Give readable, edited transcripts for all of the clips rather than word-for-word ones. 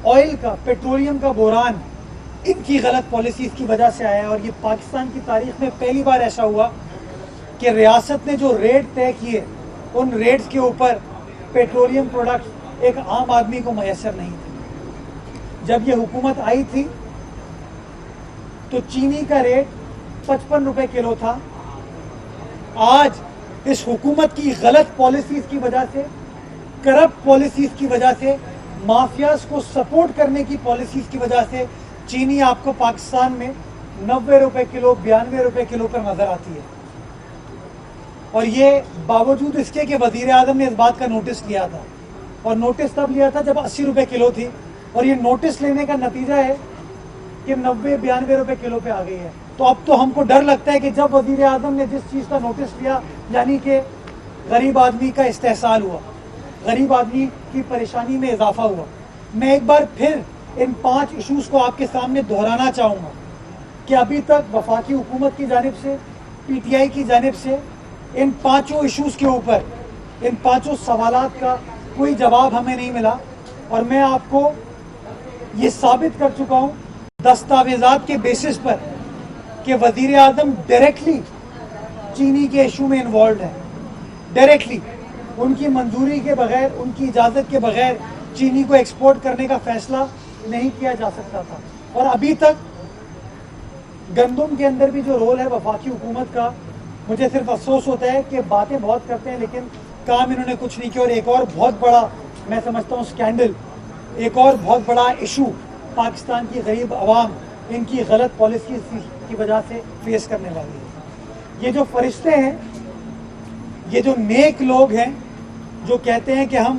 Oil का, petroleum का boron इनकी गलत पॉलिसीज की वजह से आया है। और ये पाकिस्तान की तारीख में पहली बार ऐसा हुआ कि रियासत ने जो रेट तय किए, उन रेट्स के ऊपर पेट्रोलियम प्रोडक्ट्स एक आम आदमी को मैसर नहीं थे। जब ये हुकूमत आई थी तो चीनी का रेट 55 रुपए किलो था। आज इस हुकूमत की गलत पॉलिसीज की वजह से, करप्ट पॉलिसीज की वजह से, माफियाज को सपोर्ट करने की पॉलिसीज की वजह से चीनी आपको पाकिस्तान में 90 रुपए किलो, 92 रुपए किलो पर नजर आती है। और ये बावजूद इसके कि वजीर आजम ने इस बात का नोटिस लिया था, और नोटिस तब लिया था जब 80 रुपए किलो थी, और ये नोटिस लेने का नतीजा है कि 90-92 रुपए किलो पे आ गई है। तो अब तो हमको डर लगता है कि जब वजीर आजम ने जिस चीज़ का नोटिस लिया, यानी कि गरीब आदमी का इस्तेहसाल हुआ, गरीब आदमी की परेशानी में इजाफा हुआ। मैं एक बार फिर इन 5 इशूज़ को आपके सामने दोहराना चाहूँगा कि अभी तक वफाकी हुकूमत की जानिब से, PTI की जानिब से इन 5 इशूज़ के ऊपर, इन 5 सवालात का कोई जवाब हमें नहीं मिला। और मैं आपको ये साबित कर चुका हूँ दस्तावेजात के बेसिस पर कि वजीर आजम डायरेक्टली चीनी के इशू में इन्वॉल्व है। डायरेक्टली उनकी मंजूरी के बगैर, उनकी इजाज़त के बगैर चीनी को एक्सपोर्ट करने का फैसला नहीं किया जा सकता था। और अभी तक गंदम के अंदर भी जो रोल है वफाकी हुकूमत का, मुझे सिर्फ अफसोस होता है कि बातें बहुत करते हैं लेकिन काम इन्होंने कुछ नहीं किया। और एक और बहुत बड़ा, मैं समझता हूँ स्कैंडल, एक और बहुत बड़ा इशू पाकिस्तान की गरीब आवाम इनकी गलत पॉलिसी की वजह से फेस करने वाली है। ये जो फरिश्ते हैं, ये जो नेक लोग हैं जो कहते हैं कि हम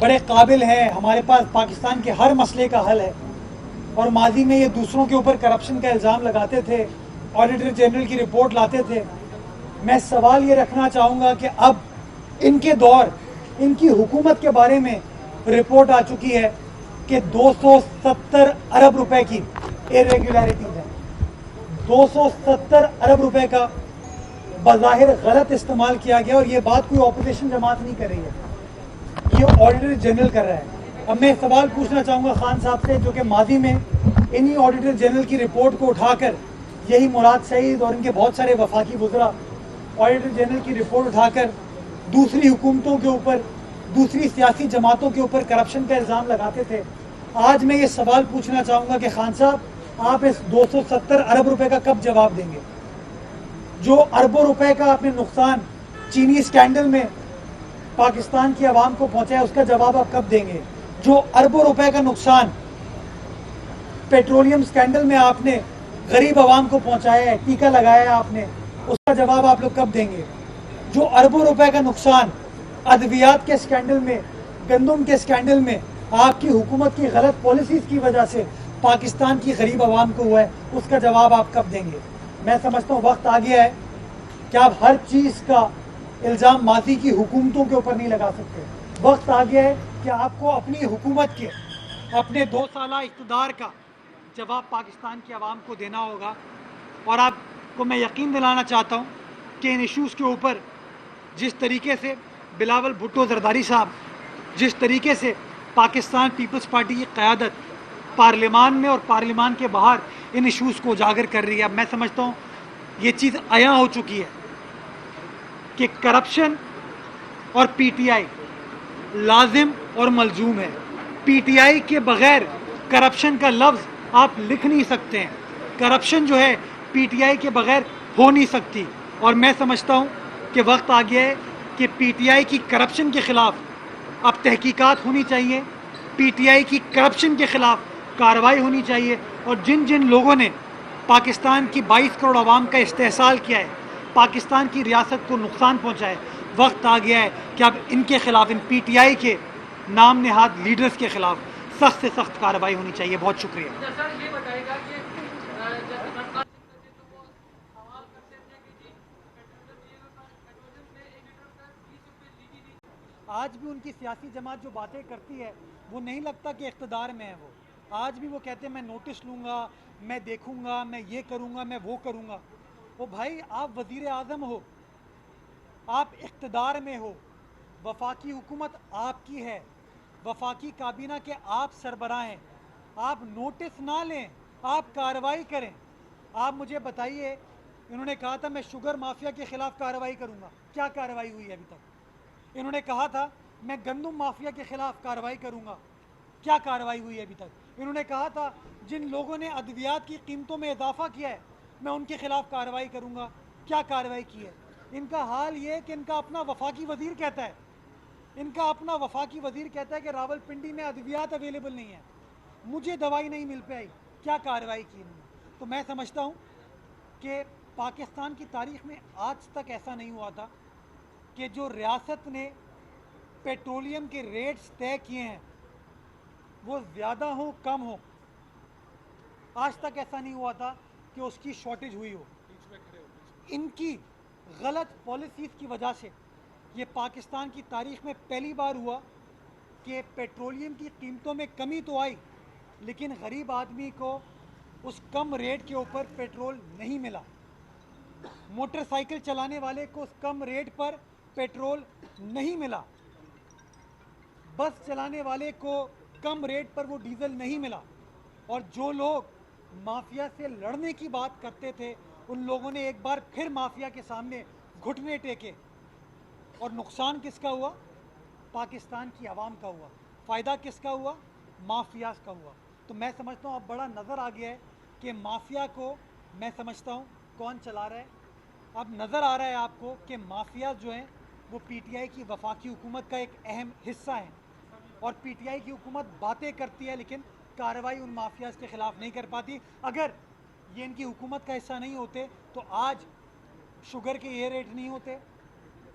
बड़े काबिल हैं, हमारे पास पाकिस्तान के हर मसले का हल है, और माजी में ये दूसरों के ऊपर करप्शन का इल्ज़ाम लगाते थे, ऑडिटर जनरल की रिपोर्ट लाते थे। मैं सवाल ये रखना चाहूँगा कि अब इनके दौर, इनकी हुकूमत के बारे में रिपोर्ट आ चुकी है कि 270 अरब रुपए की इरेगुलरिटीज है। 270 अरब रुपए का बज़ाहिर गलत इस्तेमाल किया गया, और ये बात कोई ऑपोजिशन जमात नहीं कर रही है, ये ऑडिटर जनरल कर रहा है। अब मैं सवाल पूछना चाहूँगा खान साहब से, जो कि माजी में इन्हीं ऑडिटर जनरल की रिपोर्ट को उठाकर, यही मुराद सईद और इनके बहुत सारे वफाकी वज़रा ऑडिटर जनरल की रिपोर्ट उठाकर दूसरी हुकूमतों के ऊपर, दूसरी सियासी जमातों के ऊपर करप्शन का इल्ज़ाम लगाते थे। आज मैं ये सवाल पूछना चाहूँगा कि खान साहब, आप इस 270 अरब रुपए का कब जवाब देंगे? जो अरबों रुपए का आपने नुकसान चीनी स्कैंडल में पाकिस्तान की आवाम को पहुंचा है, उसका जवाब आप कब देंगे? जो अरबों रुपए का नुकसान पेट्रोलियम स्कैंडल में आपने गरीब आवाम को पहुंचाया है, टीका लगाया है आपने, उसका जवाब आप लोग कब देंगे? जो अरबों रुपए का नुकसान अद्वियात के स्कैंडल में, गंदम के स्कैंडल में आपकी हुकूमत की गलत पॉलिसीज की वजह से पाकिस्तान की गरीब आवाम को हुआ है, उसका जवाब आप कब देंगे? मैं समझता हूँ वक्त आ गया है कि आप हर चीज़ का इल्ज़ाम माजी की हुकूमतों के ऊपर नहीं लगा सकते। वक्त आ गया है कि आपको अपनी हुकूमत के, अपने 2 साल इक़्तिदार का जवाब पाकिस्तान की आवाम को देना होगा। और आपको मैं यकीन दिलाना चाहता हूँ कि इन इशूज़ के ऊपर जिस तरीके से बिलावल भुट्टो ज़रदारी साहब, जिस तरीके से पाकिस्तान पीपल्स पार्टी की क़यादत पार्लियामान में और पार्लियामान के बाहर इन इशूज़ को उजागर कर रही है, मैं समझता हूँ ये चीज़ आया हो चुकी है कि करप्शन और PTI लाजिम और मलजूम है। PTI के बगैर करप्शन का लफ्ज़ आप लिख नहीं सकते हैं। करप्शन जो है PTI के बगैर हो नहीं सकती। और मैं समझता हूँ कि वक्त आ गया है कि PTI की करप्शन के ख़िलाफ़ अब तहकीकात होनी चाहिए, PTI की करप्शन के ख़िलाफ़ कार्रवाई होनी चाहिए। और जिन जिन लोगों ने पाकिस्तान की 22 करोड़ आवाम का इस्तेहसाल किया है, पाकिस्तान की रियासत को नुकसान पहुँचा है, वक्त आ गया है कि अब इनके ख़िलाफ़, इन PTI के नाम नहाद लीडर्स के ख़िलाफ़ सख्त से सख्त कार्रवाई होनी चाहिए। बहुत शुक्रिया। आज भी उनकी सियासी जमात जो बातें करती है, वो नहीं लगता कि इक़्तिदार में है। वो आज भी वो कहते हैं मैं नोटिस लूँगा, मैं देखूँगा, मैं ये करूँगा, मैं वो करूँगा। वो भाई, आप वज़ीर आज़म हो, आप इक़्तिदार में हो, वफाकी हुकूमत आपकी है, वफाकी काबीना के आप सरबराह हैं, आप नोटिस ना लें, आप कार्रवाई करें। आप मुझे बताइए, इन्होंने कहा था मैं शुगर माफिया के खिलाफ कार्रवाई करूंगा, क्या कार्रवाई हुई है अभी तक? इन्होंने कहा था मैं गंदम माफिया के खिलाफ कार्रवाई करूंगा, क्या कार्रवाई हुई है अभी तक? इन्होंने कहा था जिन लोगों ने अद्वियात की कीमतों में इजाफा किया है मैं उनके खिलाफ कार्रवाई करूंगा, क्या कार्रवाई की है? इनका हाल ये है कि इनका अपना वफाकी वजीर कहता है, इनका अपना वफाकी वजीर कहता है कि रावलपिंडी में अद्वियात अवेलेबल नहीं है, मुझे दवाई नहीं मिल पाई, क्या कार्रवाई की इन्होंने? तो मैं समझता हूँ कि पाकिस्तान की तारीख में आज तक ऐसा नहीं हुआ था कि जो रियासत ने पेट्रोलियम के रेट्स तय किए हैं वो ज़्यादा हो कम हो, आज तक ऐसा नहीं हुआ था कि उसकी शॉर्टेज हुई हो। इनकी गलत पॉलिसीज़ की वजह से ये पाकिस्तान की तारीख में पहली बार हुआ कि पेट्रोलियम की कीमतों में कमी तो आई लेकिन गरीब आदमी को उस कम रेट के ऊपर पेट्रोल नहीं मिला, मोटरसाइकिल चलाने वाले को उस कम रेट पर पेट्रोल नहीं मिला, बस चलाने वाले को कम रेट पर वो डीजल नहीं मिला। और जो लोग माफिया से लड़ने की बात करते थे उन लोगों ने एक बार फिर माफिया के सामने घुटने टेके। और नुकसान किसका हुआ? पाकिस्तान की आवाम का हुआ। फ़ायदा किसका हुआ? माफियाज का हुआ। तो मैं समझता हूँ अब बड़ा नज़र आ गया है कि माफिया को मैं समझता हूँ कौन चला रहा है। अब नज़र आ रहा है आपको कि माफिया जो हैं वो पीटीआई की वफाकी हुकूमत का एक अहम हिस्सा है और पीटीआई की हुकूमत बातें करती है लेकिन कार्रवाई उन माफियाज के खिलाफ नहीं कर पाती। अगर ये इनकी हुकूमत का हिस्सा नहीं होते तो आज शुगर के ये रेट नहीं होते,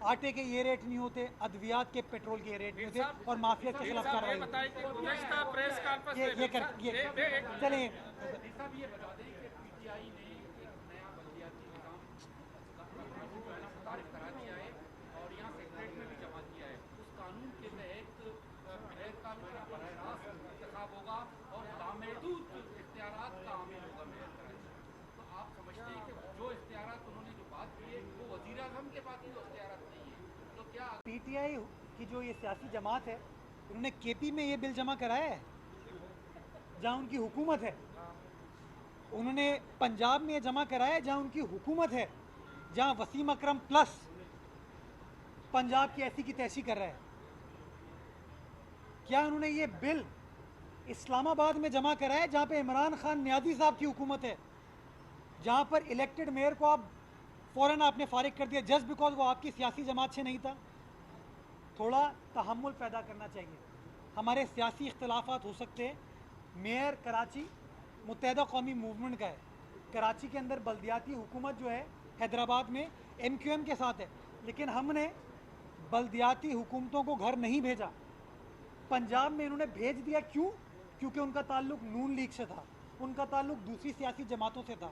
आटे के ये रेट नहीं होते, अद्वियात के पेट्रोल के ये रेट नहीं होते और माफिया के खिलाफ कार्रवाई होती। ये कर ये चलिए मुतारिफ करा दिया है और यहाँ सेक्रेटरी में भी जमा किया है। उस कानून के तहत मेयर का जो है बराह रास्त इंतखाब होगा और लामहदूद इख्तियारात का हामिल होगा मेयर कराची। तो आप समझते हैं कि जो इख्तियारात उन्होंने जो बात की है वो वज़ीर आज़म के पास ही वो इख्तियारात नहीं है। तो क्या पीटीआई की जो ये सियासी जमात है उन्होंने केपी में ये बिल जमा कराया है जहाँ उनकी हुकूमत है, उन्होंने पंजाब में ये जमा कराया है जहाँ उनकी हुकूमत है, जहाँ वसीम अकरम प्लस पंजाब की ऐसी की तैसी कर रहा है। क्या उन्होंने ये बिल इस्लामाबाद में जमा कराया है जहाँ पे इमरान खान न्याजी साहब की हुकूमत है, जहाँ पर इलेक्टेड मेयर को आप फ़ौरन आपने फारिग कर दिया जस्ट बिकॉज वो आपकी सियासी जमात से नहीं था? थोड़ा तहम्मुल पैदा करना चाहिए। हमारे सियासी इख्तलाफात हो सकते हैं, मेयर कराची मुत्तहदा कौमी मूवमेंट का है, कराची के अंदर बल्दियाती हुकूमत जो है हैदराबाद में एमक्यूएम के साथ है, लेकिन हमने बल्दियाती हुकूमतों को घर नहीं भेजा। पंजाब में इन्होंने भेज दिया, क्यों? क्योंकि उनका ताल्लुक नून लीग से था, उनका ताल्लुक दूसरी सियासी जमातों से था।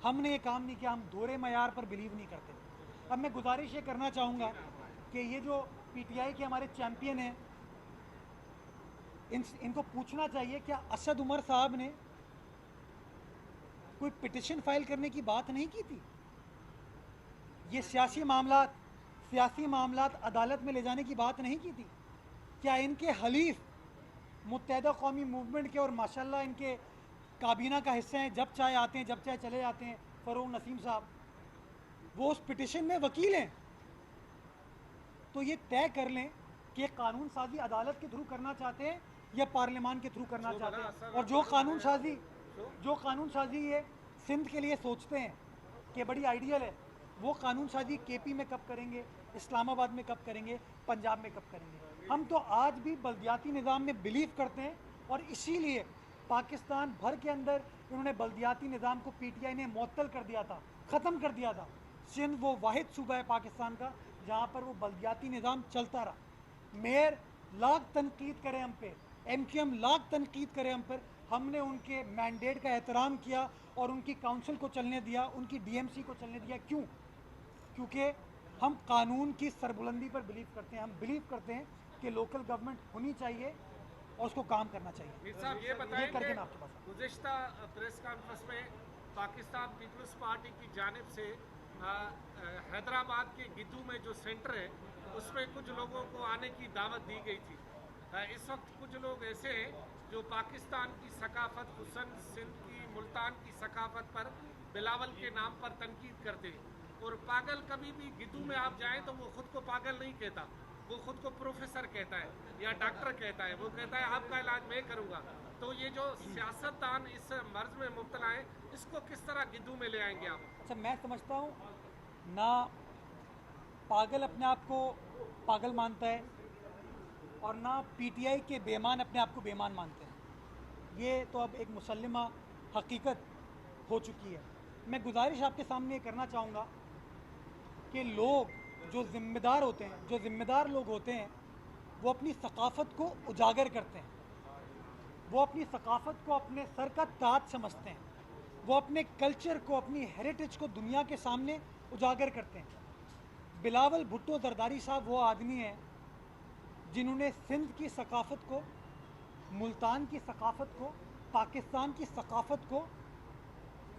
हमने ये काम नहीं किया, हम दोहरे मयार पर बिलीव नहीं करते। अब मैं गुजारिश ये करना चाहूँगा कि ये जो पीटीआई के हमारे चैम्पियन हैं इनको पूछना चाहिए क्या असद उमर साहब ने कोई पिटिशन फाइल करने की बात नहीं की थी? ये सियासी मामलात अदालत में ले जाने की बात नहीं की थी? क्या इनके हलीफ मुत्तहदा कौमी मूवमेंट के और माशाल्लाह इनके काबीना का हिस्सा हैं, जब चाहे आते हैं जब चाहे चले जाते हैं, फ़रूक नसीम साहब, वो उस पिटिशन में वकील हैं। तो ये तय कर लें कि कानून साजी अदालत के थ्रू करना चाहते हैं या पार्लियामान के थ्रू करना चाहते हैं। और जो कानून साजी ये सिंध के लिए सोचते हैं कि बड़ी आइडियल है, वो कानून साजी केपी में कब करेंगे, इस्लामाबाद में कब करेंगे, पंजाब में कब करेंगे? हम तो आज भी बल्दियाती निज़ाम में बिलीव करते हैं और इसीलिए पाकिस्तान भर के अंदर इन्होंने बल्दियाती निज़ाम को पीटीआई ने मुअत्तल कर दिया था, ख़त्म कर दिया था। सिंध वो वाहिद सूबा है पाकिस्तान का जहाँ पर वो बल्दियाती निज़ाम चलता रहा। मेयर लाख तनकीद करें हम पे, एमक्यूएम लाख तनकीद करें हम पर, हमने उनके मैंडेट का एहतराम किया और उनकी काउंसिल को चलने दिया, उनकी डीएमसी को चलने दिया। क्यों? क्योंकि हम कानून की सरबुलंदी पर बिलीव करते हैं। हम बिलीव करते हैं कि लोकल गवर्नमेंट होनी चाहिए और उसको काम करना चाहिए। मीर साहब ये बताएं करके कि मैं आपके पास गुज़िश्ता प्रेस कॉन्फ्रेंस में पाकिस्तान पीपल्स पार्टी की जानिब से हैदराबाद के गिद्दू में जो सेंटर है उसमें कुछ लोगों को आने की दावत दी गई थी, इस वक्त कुछ लोग ऐसे हैं जो पाकिस्तान की सकाफत, हुसन सिंध की, मुल्तान की सकाफत पर बिलावल के नाम पर तनकीद करते हैं। और पागल कभी भी गिद्धू में आप जाएं तो वो खुद को पागल नहीं कहता, वो खुद को प्रोफेसर कहता है या डॉक्टर कहता है। वो कहता है आपका इलाज मैं करूँगा। तो ये जो सियासतदान इस मर्ज में मुब्तला है, इसको किस तरह गिद्धू में ले आएंगे आप? अच्छा, मैं समझता हूँ ना पागल अपने आप को पागल मानता है और ना पीटीआई के बेईमान अपने आप को बेईमान मानते हैं। ये तो अब एक मुसल्लिमा हकीकत हो चुकी है। मैं गुजारिश आपके सामने ये करना चाहूँगा कि लोग जो ज़िम्मेदार होते हैं, जो ज़िम्मेदार लोग होते हैं, वो अपनी सकाफ़त को उजागर करते हैं। वो अपनी सकाफ़त को अपने सर का ताज समझते हैं। वो अपने कल्चर को, अपनी हेरिटेज को दुनिया के सामने उजागर करते हैं। बिलावल भुट्टो जरदारी साहब वो आदमी हैं जिन्होंने सिंध की सकाफ़त को, मुल्तान की सकाफ़त को, पाकिस्तान की सकाफ़त को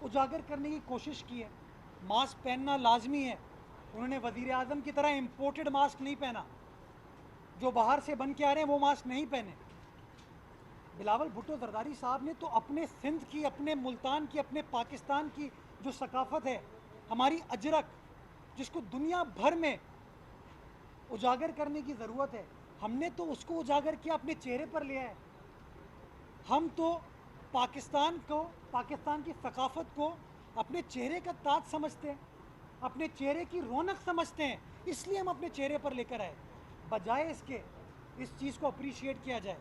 उजागर करने की कोशिश की है। मास्क पहनना लाजमी है। उन्होंने वज़ीर आज़म की तरह इम्पोर्टेड मास्क नहीं पहना, जो बाहर से बन के आ रहे हैं वो मास्क नहीं पहने। बिलावल भुट्टो जरदारी साहब ने तो अपने सिंध की, अपने मुल्तान की, अपने पाकिस्तान की जो सकाफ़त है, हमारी अजरक, जिसको दुनिया भर में उजागर करने की ज़रूरत है, हमने तो उसको उजागर किया, अपने चेहरे पर लिया है। हम तो पाकिस्तान को, पाकिस्तान की सकाफ़त को अपने चेहरे का ताज समझते हैं, अपने चेहरे की रौनक समझते हैं, इसलिए हम अपने चेहरे पर लेकर आए। बजाय इसके इस चीज़ को अप्रिशिएट किया जाए।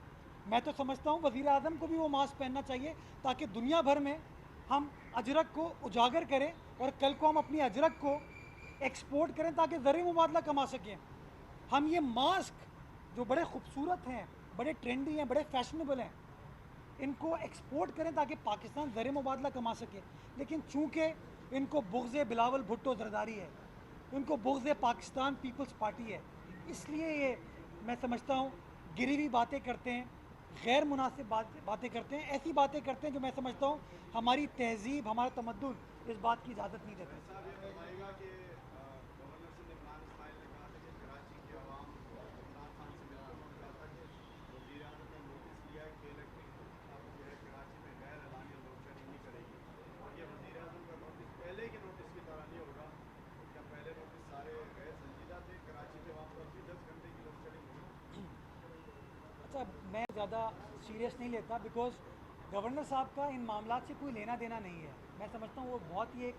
मैं तो समझता हूँ वज़ीर आज़म को भी वो मास्क पहनना चाहिए ताकि दुनिया भर में हम अजरक को उजागर करें और कल को हम अपनी अजरक को एक्सपोर्ट करें ताकि ज़र मुबादला कमा सकें। हम ये मास्क जो बड़े खूबसूरत हैं, बड़े ट्रेंडी हैं, बड़े फैशनेबल हैं, इनको एक्सपोर्ट करें ताकि पाकिस्तान ज़र मुबादला कमा सके। लेकिन चूँकि इनको बुग़्ज़ बिलावल भुट्टो ज़रदारी है, उनको बुग़्ज़ पाकिस्तान पीपल्स पार्टी है, इसलिए ये मैं समझता हूँ गिरी हुई बातें करते हैं, गैर मुनासिब बातें करते हैं, ऐसी बातें करते हैं जो मैं समझता हूँ हमारी तहज़ीब, हमारा तमद्दुन इस बात की इजाज़त नहीं देते। साहब ये बताइएगा कि गवर्नर सिंध इमरान इस्माइल ने कहा था कि कराची की आवाम इमरान खान से मिलकर उन्होंने कहा था कि वज़ीर आज़म ने नोटिस लिया है कि इलेक्ट्रिक अब जो है कराची में गैर एलानिया लोड शेडिंग नहीं करेगी। और ये वज़ीर आज़म का नोटिस पहले के नोटिस की तरह नहीं होगा। क्या पहले नोटिस सारे गैर संजीदा थे? कराची के आवाम पर भी 10 घंटे की लोड शेडिंग हुई। अच्छा, मैं ज़्यादा सीरियस नहीं लेता बिकॉज गवर्नर साहब का इन मामलात से कोई लेना देना नहीं है। मैं समझता हूँ वो बहुत ही एक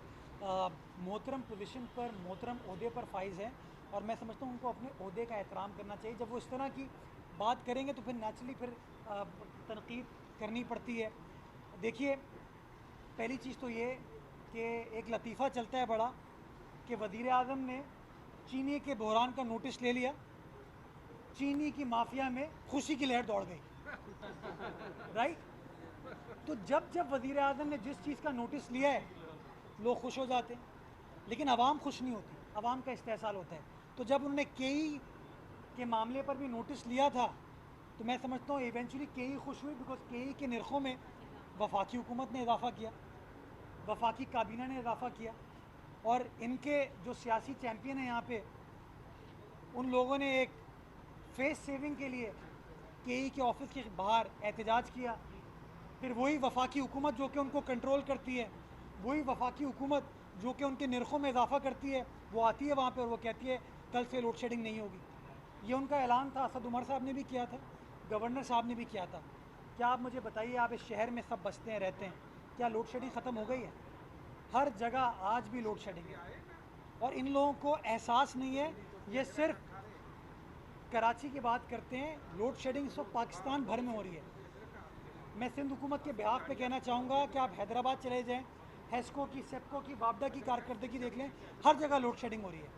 मोहतरम पोजीशन पर, मोहतरम ओहदे पर फाइज है और मैं समझता हूँ उनको अपने ओहदे का एहतराम करना चाहिए। जब वो इस तरह की बात करेंगे तो फिर नेचुरली फिर तनकीद करनी पड़ती है। देखिए, पहली चीज़ तो ये कि एक लतीफ़ा चलता है बड़ा कि वज़ीर आज़म ने चीनी के बहरान का नोटिस ले लिया, चीनी की माफिया में खुशी की लहर दौड़ गई। राइट? तो जब जब वज़ीर आज़म ने जिस चीज़ का नोटिस लिया है लोग खुश हो जाते हैं, लेकिन आवाम खुश नहीं होती, आवाम का इस्तेहसाल होता है। तो जब उन्होंने केई के मामले पर भी नोटिस लिया था तो मैं समझता हूँ इवेंचुअली केई खुश हुई बिकॉज केई के निर्खों में वफाकी हुकूमत ने इजाफ़ा किया, वफाकी काबीना ने इजाफ़ा किया और इनके जो सियासी चैम्पियन हैं यहाँ पे, उन लोगों ने एक फेस सेविंग के लिए केई के ऑफिस के बाहर एहतजाज किया। फिर वही वफाकी हुकूमत जो कि उनको कंट्रोल करती है, वही वफाकी हुकूमत जो कि उनके निर्खों में इजाफा करती है, वो आती है वहाँ पे और वो कहती है कल से लोड शेडिंग नहीं होगी। ये उनका ऐलान था, असद उमर साहब ने भी किया था, गवर्नर साहब ने भी किया था। क्या आप मुझे बताइए, आप इस शहर में सब बसते हैं, रहते हैं, क्या लोड शेडिंग ख़त्म हो गई है? हर जगह आज भी लोड शेडिंग है और इन लोगों को एहसास नहीं है। ये सिर्फ कराची की बात करते हैं, लोड शेडिंग इस वक्त पाकिस्तान भर में हो रही है। मैं सिंध हुकूमत के बिहाफ पे कहना चाहूँगा कि आप हैदराबाद चले जाएँ, हेस्को की, सेप्को की, वापडा की कारकर्दगी देख लें, हर जगह लोड शेडिंग हो रही है।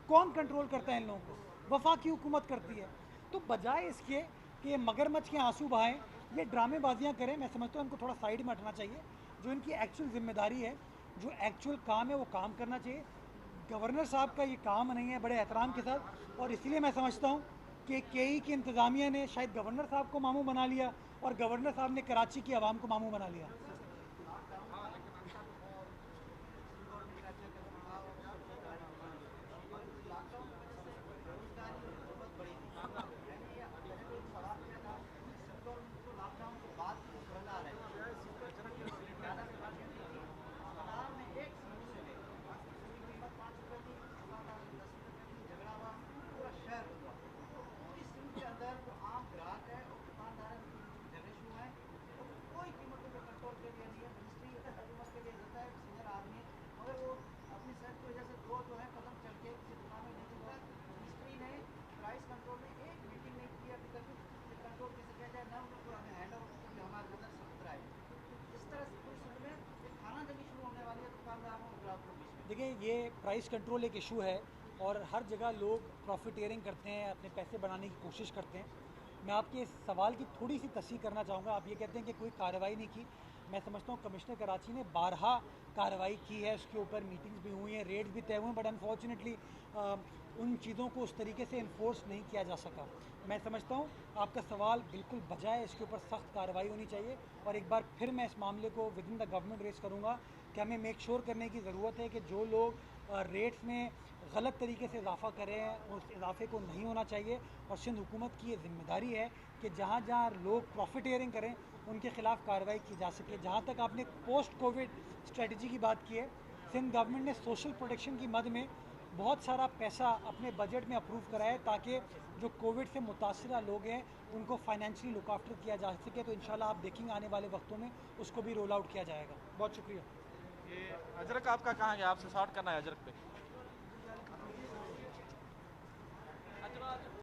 कौन कंट्रोल करता है इन लोगों को? वफाकी हुकूमत करती है। तो बजाय इसके कि मगरमच्छ के आंसू बहाएं, ये ड्रामेबाजियाँ करें, मैं समझता हूँ इनको थोड़ा साइड में हटना चाहिए। जो इनकी एक्चुअल जिम्मेदारी है, जो एक्चुअल काम है, वो काम करना चाहिए। गवर्नर साहब का ये काम नहीं है, बड़े एहतराम के साथ, और इसलिए मैं समझता हूँ कि केई की इंतज़ामिया ने शायद गवर्नर साहब को मामू बना लिया और गवर्नर साहब ने कराची की आवाम को मामू बना लिया। ये प्राइस कंट्रोल एक इशू है और हर जगह लोग प्रॉफिटेयरिंग करते हैं, अपने पैसे बनाने की कोशिश करते हैं। मैं आपके इस सवाल की थोड़ी सी तस्दीक करना चाहूँगा। आप ये कहते हैं कि कोई कार्रवाई नहीं की। मैं समझता हूँ कमिश्नर कराची ने 12 कार्रवाई की है, उसके ऊपर मीटिंग्स भी हुई हैं, रेड्स भी तय हुए हैं, बट अनफॉर्चुनेटली उन चीज़ों को उस तरीके से इन्फोर्स नहीं किया जा सका। मैं समझता हूँ आपका सवाल बिल्कुल बजा है, इसके ऊपर सख्त कार्रवाई होनी चाहिए और एक बार फिर मैं इस मामले को within the government raise करूँगा कि हमें मेक श्योर करने की ज़रूरत है कि जो लोग रेट्स में गलत तरीके से इजाफा कर रहे हैं उस इजाफे को नहीं होना चाहिए और सिंध हुकूमत की ये जिम्मेदारी है कि जहाँ जहाँ लोग प्रॉफिटेयरिंग करें उनके खिलाफ कार्रवाई की जा सके। जहाँ तक आपने पोस्ट कोविड स्ट्रेटजी की बात की है, सिंध गवर्नमेंट ने सोशल प्रोटेक्शन की मद में बहुत सारा पैसा अपने बजट में अप्रूव कराया है ताकि जो कोविड से मुतासरा लोग हैं उनको फाइनेंशियली लुक आफ्टर किया जा सके। तो इंशाल्लाह आप देखेंगे आने वाले वक्तों में उसको भी रोल आउट किया जाएगा। बहुत शुक्रिया। ये अजरक आपका कहाँ गया? आपसे शॉर्ट करना है अजरक पे। अजरक